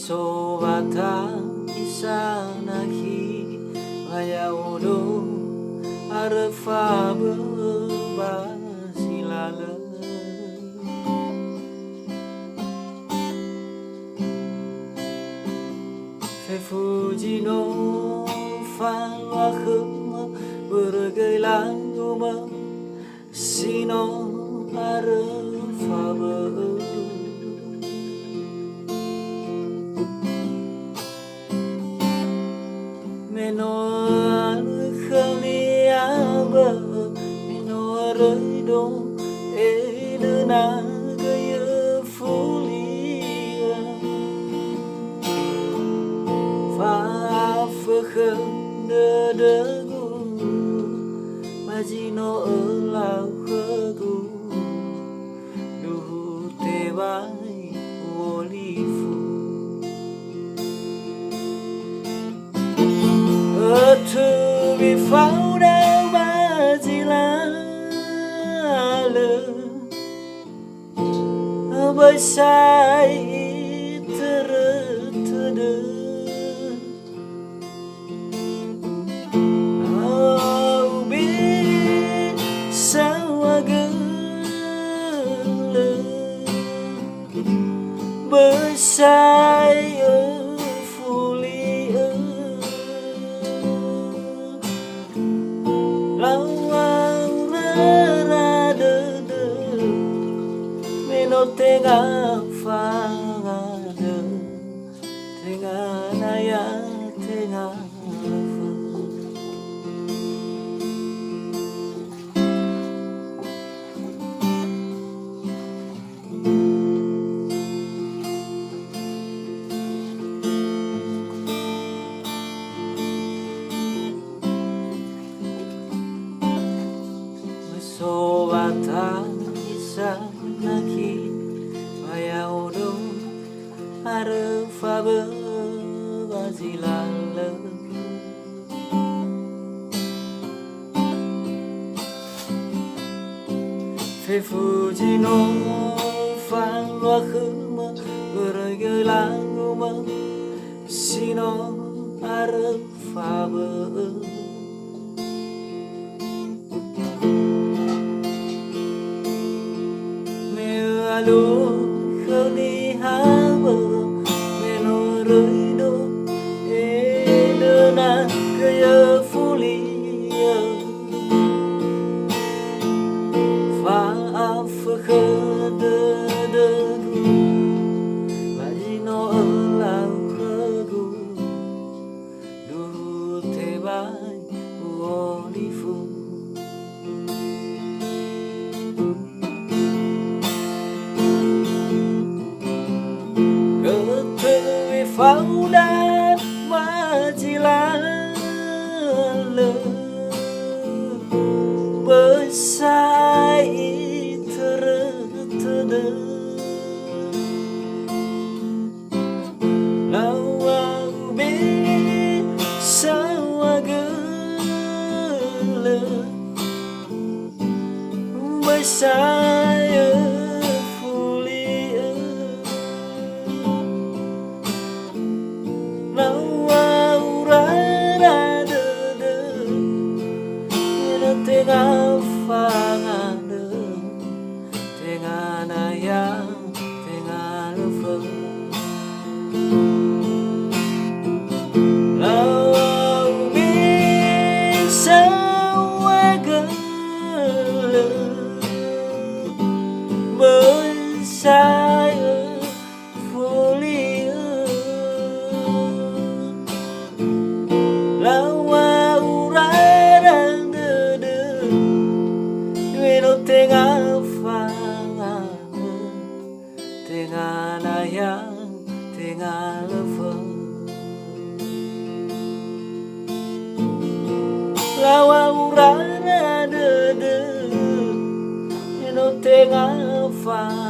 Sobata isanahi Mayaudo Arfabe basilale Fefujino falwakema Bergeilanguma Sino arfabe Menor khaliaba menor do edena gaya fulia fa degu majino elau khegu duhu tebai olifu to be found out beside tertudu au bisa wagele beside tengah fangade tengah naya tengah Sobata isanaki Mayaudo arfabe basilale Fefujino falwakema bergeilanguma Sino arfabe Mealu khaliaba menorido edena gaya fulia faaf khedegu majino elau khegu duhu tebai olifu Faudat majilale besai tertudu lawang bisa wagele besai tengah fangade tengah naya tengah leve lau bisa wagele besai fulia lau tengah fangade tengah naya tengah leve lawa urana dede tengah fangade